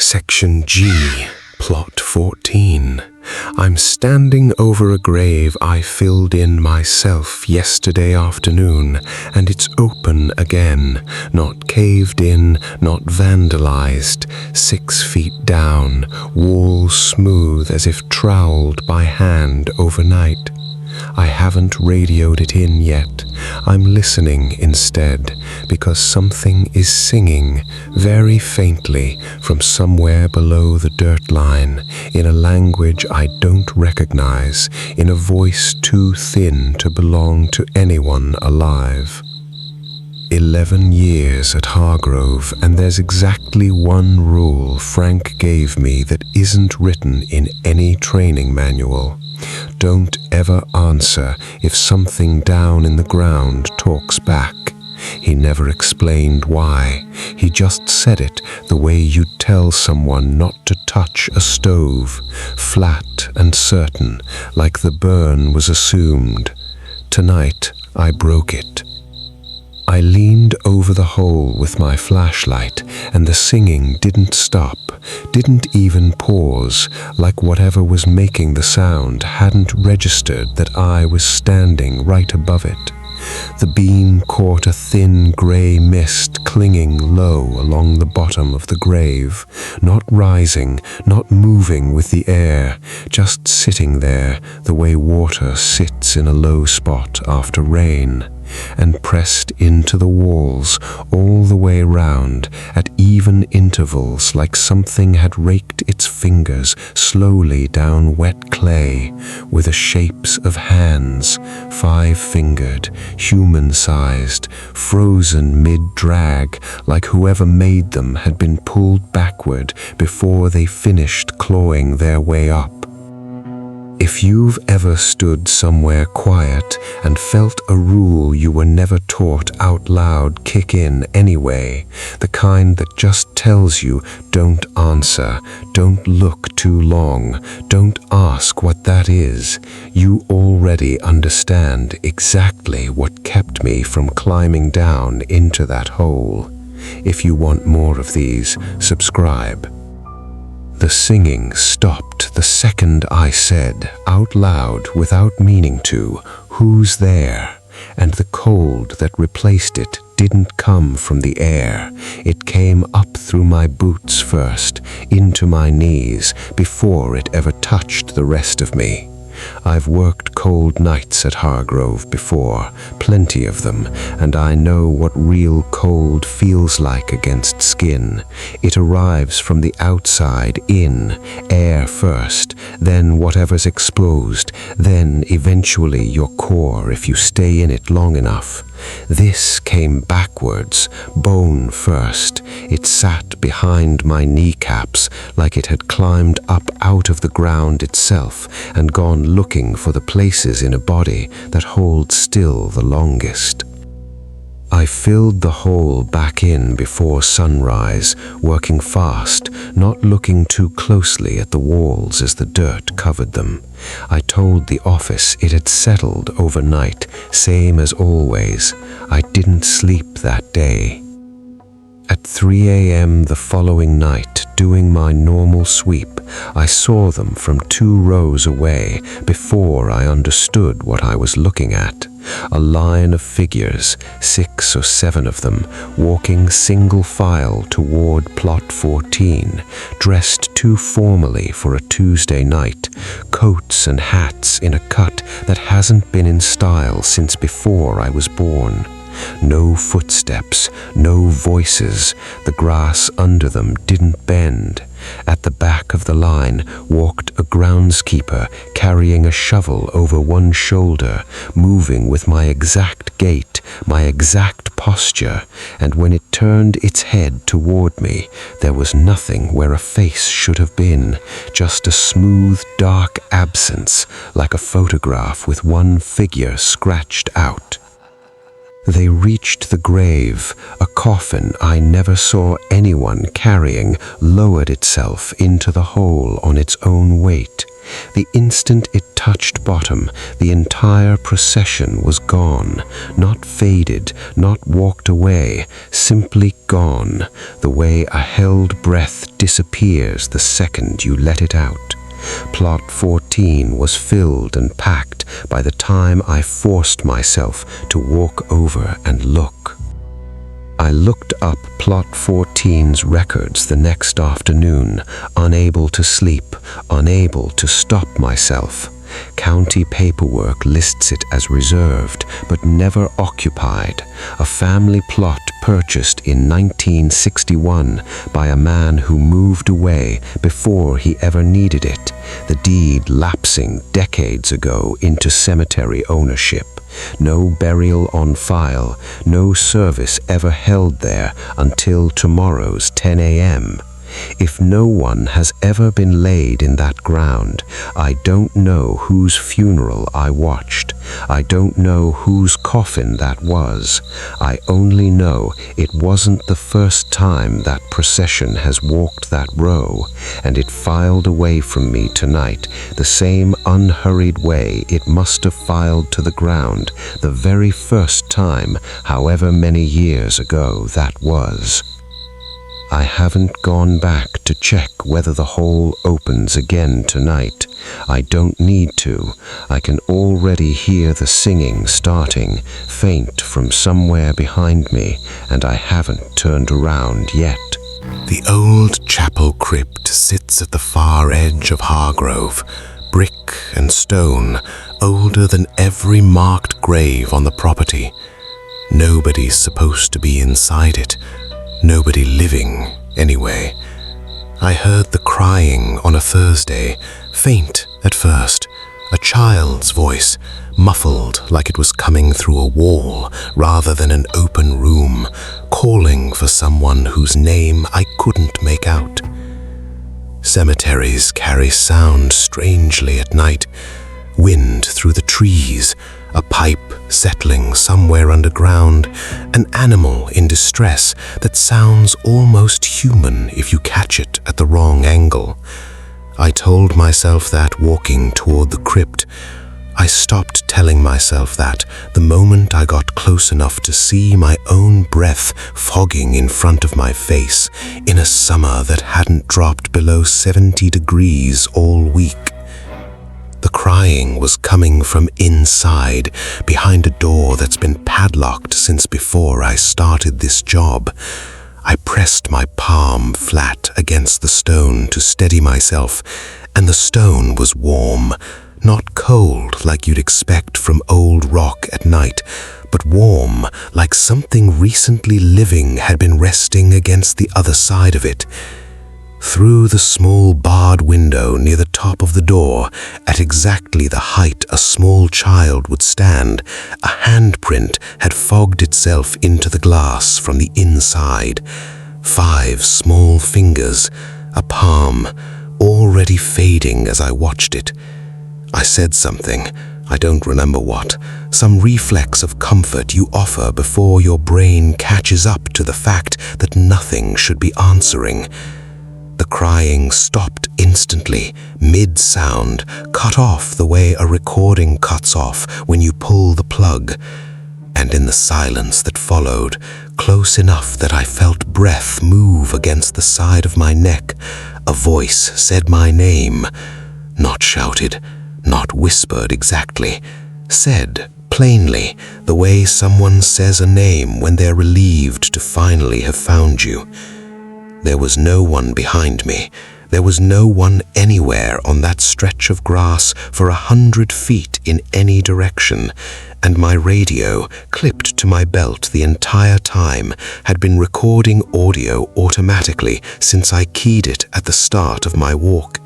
Section G, Plot 14. I'm standing over a grave I filled in myself yesterday afternoon, and it's open again, not caved in, not vandalized, 6 feet down, walls smooth as if troweled by hand overnight. I haven't radioed it in yet. I'm listening instead, because something is singing very faintly from somewhere below the dirt line, in a language I don't recognize, in a voice too thin to belong to anyone alive. 11 years at Hargrove, and there's exactly one rule Frank gave me that isn't written in any training manual. Don't ever answer if something down in the ground talks back. He never explained why. He just said it the way you'd tell someone not to touch a stove, flat and certain, like the burn was assumed. Tonight, I broke it. I leaned over the hole with my flashlight, and the singing didn't stop, didn't even pause, like whatever was making the sound hadn't registered that I was standing right above it. The beam caught a thin grey mist clinging low along the bottom of the grave, not rising, not moving with the air, just sitting there the way water sits in a low spot after rain, and pressed into the walls all the way round at even intervals, like something had raked its fingers slowly down wet clay with the shapes of hands, 5-fingered, human-sized, frozen mid-drag, like whoever made them had been pulled backward before they finished clawing their way up. If you've ever stood somewhere quiet and felt a rule you were never taught out loud kick in anyway, the kind that just tells you don't answer, don't look too long, don't ask what that is, you already understand exactly what kept me from climbing down into that hole. If you want more of these, subscribe. The singing stopped the second I said, out loud without meaning to, "Who's there?" And the cold that replaced it didn't come from the air. It came up through my boots first, into my knees, before it ever touched the rest of me. I've worked cold nights at Hargrove before, plenty of them, and I know what real cold feels like against skin. It arrives from the outside in, air first, then whatever's exposed, then eventually your core if you stay in it long enough. This came backwards, bone first. It sat behind my kneecaps like it had climbed up out of the ground itself and gone looking for the places in a body that hold still the longest. I filled the hole back in before sunrise, working fast, not looking too closely at the walls as the dirt covered them. I told the office it had settled overnight, same as always. I didn't sleep that day. At 3 a.m. the following night, doing my normal sweep, I saw them from 2 rows away before I understood what I was looking at. A line of figures, 6 or 7 of them, walking single file toward Plot 14, dressed too formally for a Tuesday night, coats and hats in a cut that hasn't been in style since before I was born. No footsteps, no voices, the grass under them didn't bend. At the back of the line walked a groundskeeper carrying a shovel over one shoulder, moving with my exact gait, my exact posture, and when it turned its head toward me, there was nothing where a face should have been, just a smooth, dark absence, like a photograph with one figure scratched out. They reached the grave. A coffin I never saw anyone carrying lowered itself into the hole on its own weight. The instant it touched bottom, the entire procession was gone, not faded, not walked away, simply gone, the way a held breath disappears the second you let it out. Plot 14 was filled and packed by the time I forced myself to walk over and look. I looked up Plot 14's records the next afternoon, unable to sleep, unable to stop myself. County paperwork lists it as reserved, but never occupied, a family plot purchased in 1961 by a man who moved away before he ever needed it, the deed lapsing decades ago into cemetery ownership. No burial on file, no service ever held there until tomorrow's 10 a.m. If no one has ever been laid in that ground, I don't know whose funeral I watched. I don't know whose coffin that was. I only know it wasn't the first time that procession has walked that row, and it filed away from me tonight the same unhurried way it must have filed to the ground the very first time, however many years ago that was. I haven't gone back to check whether the hole opens again tonight. I don't need to. I can already hear the singing starting, faint from somewhere behind me, and I haven't turned around yet. The old chapel crypt sits at the far edge of Hargrove, brick and stone, older than every marked grave on the property. Nobody's supposed to be inside it. Nobody living, anyway. I heard the crying on a Thursday, faint at first, a child's voice, muffled like it was coming through a wall rather than an open room, calling for someone whose name I couldn't make out. Cemeteries carry sound strangely at night, wind through the trees, a pipe settling somewhere underground, an animal in distress that sounds almost human if you catch it at the wrong angle. I told myself that walking toward the crypt. I stopped telling myself that the moment I got close enough to see my own breath fogging in front of my face in a summer that hadn't dropped below 70 degrees all week. The crying was coming from inside, behind a door that's been padlocked since before I started this job. I pressed my palm flat against the stone to steady myself, and the stone was warm, not cold like you'd expect from old rock at night, but warm like something recently living had been resting against the other side of it. Through the small barred window near the top of the door, at exactly the height a small child would stand, a handprint had fogged itself into the glass from the inside. 5 small fingers, a palm, already fading as I watched it. I said something, I don't remember what, some reflex of comfort you offer before your brain catches up to the fact that nothing should be answering. The crying stopped instantly, mid-sound, cut off the way a recording cuts off when you pull the plug. And in the silence that followed, close enough that I felt breath move against the side of my neck, a voice said my name, not shouted, not whispered exactly, said plainly, the way someone says a name when they're relieved to finally have found you. There was no one behind me. There was no one anywhere on that stretch of grass for 100 feet in any direction, and my radio, clipped to my belt the entire time, had been recording audio automatically since I keyed it at the start of my walk.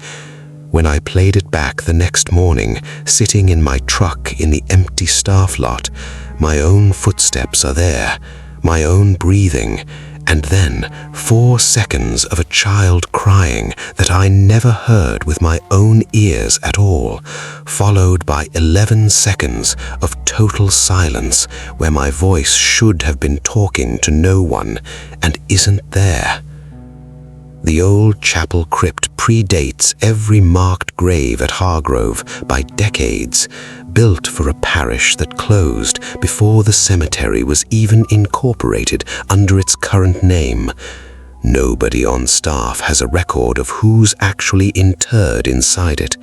When I played it back the next morning, sitting in my truck in the empty staff lot, my own footsteps are there, my own breathing, and then 4 seconds of a child crying that I never heard with my own ears at all, followed by 11 seconds of total silence where my voice should have been talking to no one and isn't there. The old chapel crypt predates every marked grave at Hargrove by decades, built for a parish that closed before the cemetery was even incorporated under its current name. Nobody on staff has a record of who's actually interred inside it.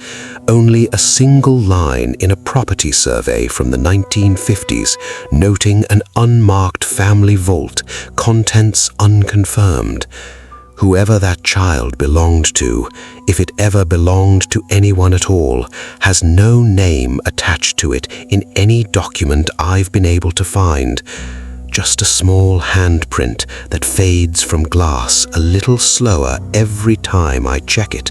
Only a single line in a property survey from the 1950s noting an unmarked family vault, contents unconfirmed. Whoever that child belonged to, if it ever belonged to anyone at all, has no name attached to it in any document I've been able to find. Just a small handprint that fades from glass a little slower every time I check it,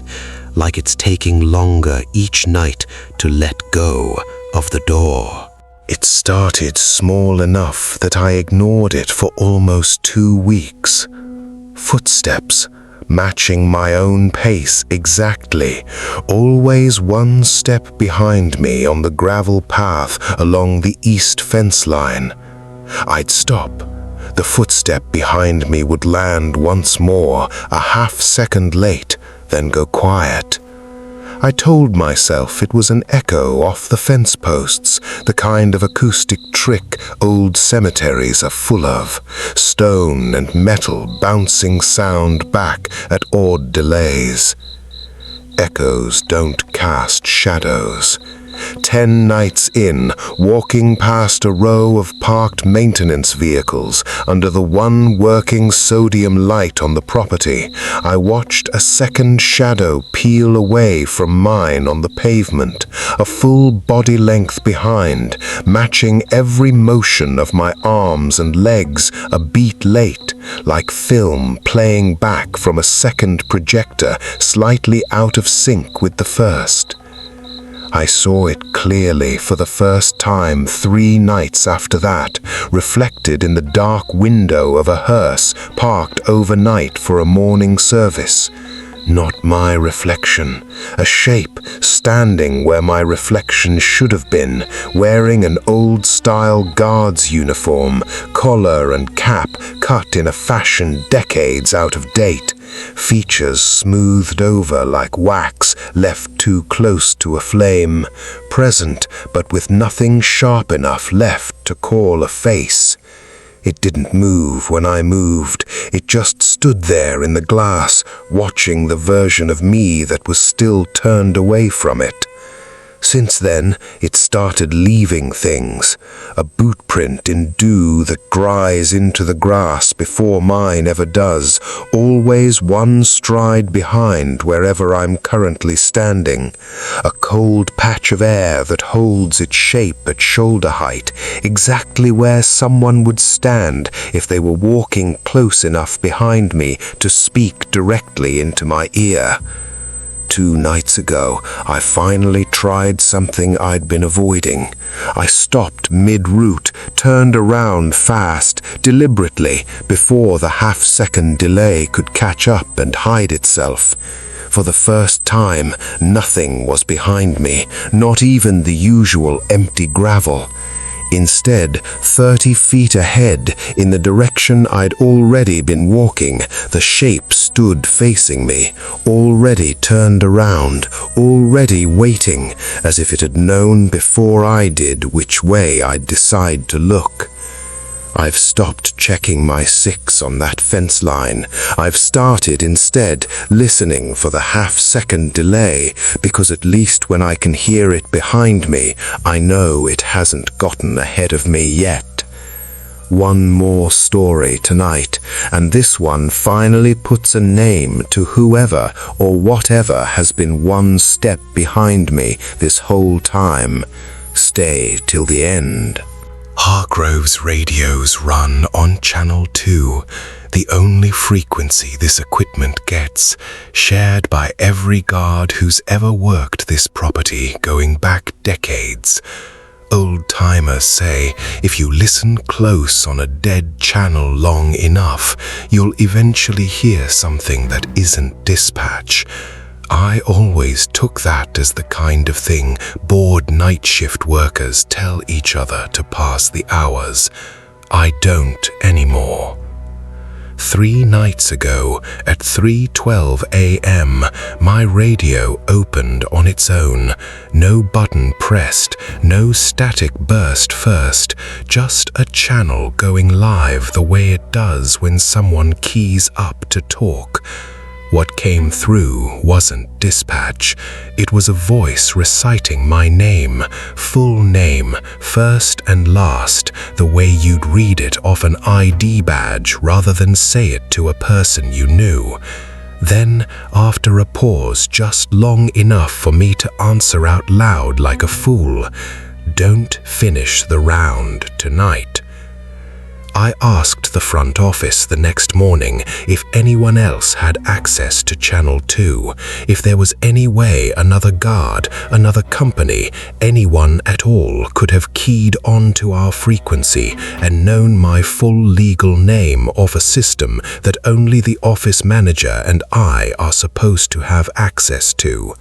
like it's taking longer each night to let go of the door. It started small enough that I ignored it for almost 2 weeks. Footsteps, matching my own pace exactly, always one step behind me on the gravel path along the east fence line. I'd stop. The footstep behind me would land once more, a half-second late, then go quiet. I told myself it was an echo off the fence posts, the kind of acoustic trick old cemeteries are full of, stone and metal bouncing sound back at odd delays. Echoes don't cast shadows. 10 nights in, walking past a row of parked maintenance vehicles under the one working sodium light on the property, I watched a second shadow peel away from mine on the pavement, a full body length behind, matching every motion of my arms and legs a beat late, like film playing back from a second projector slightly out of sync with the first. I saw it clearly for the first time 3 nights after that, reflected in the dark window of a hearse parked overnight for a morning service. Not my reflection, a shape standing where my reflection should have been, wearing an old-style guard's uniform, collar and cap cut in a fashion decades out of date, features smoothed over like wax left too close to a flame, present but with nothing sharp enough left to call a face. It didn't move when I moved. It just stood there in the glass, watching the version of me that was still turned away from it. Since then, it started leaving things. A boot print in dew that dries into the grass before mine ever does, always one stride behind wherever I'm currently standing. A cold patch of air that holds its shape at shoulder height, exactly where someone would stand if they were walking close enough behind me to speak directly into my ear. 2 nights ago, I finally tried something I'd been avoiding. I stopped mid-route, turned around fast, deliberately, before the half-second delay could catch up and hide itself. For the first time, nothing was behind me, not even the usual empty gravel. Instead, 30 feet ahead, in the direction I'd already been walking, the shape stood facing me, already turned around, already waiting, as if it had known before I did which way I'd decide to look. I've stopped checking my 6 on that fence line. I've started instead listening for the half-second delay, because at least when I can hear it behind me, I know it hasn't gotten ahead of me yet. One more story tonight, and this one finally puts a name to whoever or whatever has been one step behind me this whole time. Stay till the end. Hargrove's radios run on Channel 2, the only frequency this equipment gets, shared by every guard who's ever worked this property going back decades. Old-timers say if you listen close on a dead channel long enough, you'll eventually hear something that isn't dispatch. I always took that as the kind of thing bored night shift workers tell each other to pass the hours. I don't anymore. 3 nights ago, at 3:12 a.m., my radio opened on its own. No button pressed, no static burst first, just a channel going live the way it does when someone keys up to talk. What came through wasn't dispatch. It was a voice reciting my name, full name, first and last, the way you'd read it off an ID badge rather than say it to a person you knew. Then, after a pause just long enough for me to answer out loud like a fool, "Don't finish the round tonight." I asked the front office the next morning if anyone else had access to Channel 2, if there was any way another guard, another company, anyone at all could have keyed onto our frequency and known my full legal name off a system that only the office manager and I are supposed to have access to.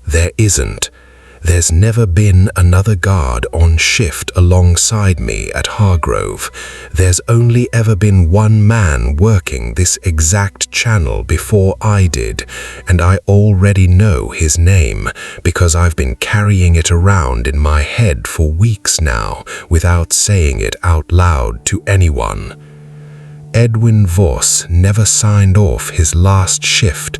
There isn't. There's never been another guard on shift alongside me at Hargrove. There's only ever been one man working this exact channel before I did, and I already know his name because I've been carrying it around in my head for weeks now without saying it out loud to anyone. Edwin Voss never signed off his last shift.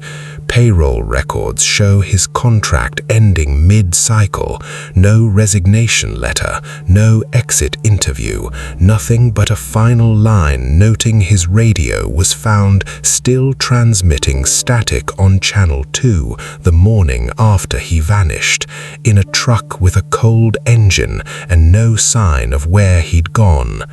Payroll records show his contract ending mid-cycle. No resignation letter, no exit interview, nothing but a final line noting his radio was found still transmitting static on Channel 2 the morning after he vanished, in a truck with a cold engine and no sign of where he'd gone.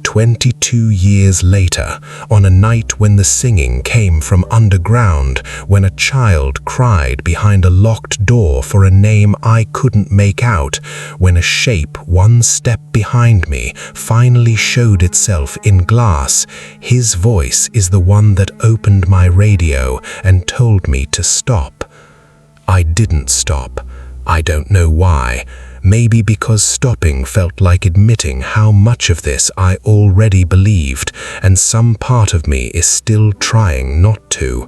22 years later, on a night when the singing came from underground, when a child cried behind a locked door for a name I couldn't make out, when a shape one step behind me finally showed itself in glass, his voice is the one that opened my radio and told me to stop. I didn't stop. I don't know why. Maybe because stopping felt like admitting how much of this I already believed, and some part of me is still trying not to.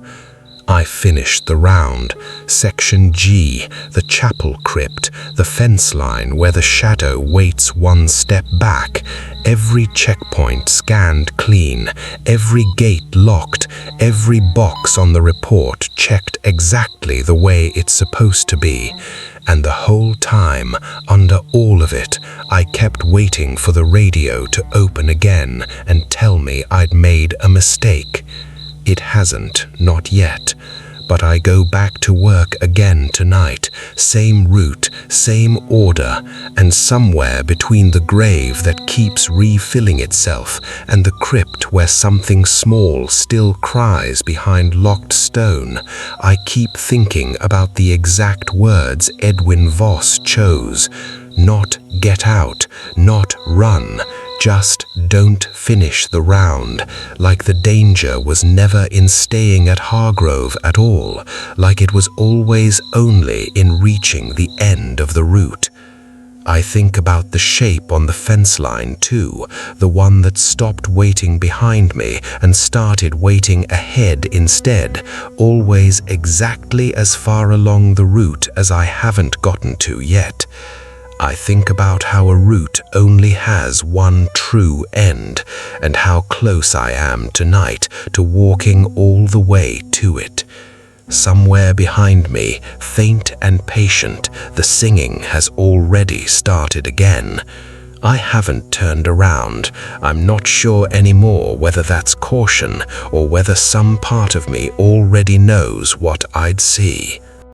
I finished the round. Section G, the chapel crypt, the fence line where the shadow waits one step back. Every checkpoint scanned clean, every gate locked, every box on the report checked exactly the way it's supposed to be. And the whole time, under all of it, I kept waiting for the radio to open again and tell me I'd made a mistake. It hasn't, not yet. But I go back to work again tonight, same route, same order, and somewhere between the grave that keeps refilling itself and the crypt where something small still cries behind locked stone, I keep thinking about the exact words Edwin Voss chose. Not get out, not run, just don't finish the round, like the danger was never in staying at Hargrove at all, like it was always only in reaching the end of the route. I think about the shape on the fence line too, the one that stopped waiting behind me and started waiting ahead instead, always exactly as far along the route as I haven't gotten to yet. I think about how a route only has one true end, and how close I am tonight to walking all the way to it. Somewhere behind me, faint and patient, the singing has already started again. I haven't turned around. I'm not sure anymore whether that's caution or whether some part of me already knows what I'd see.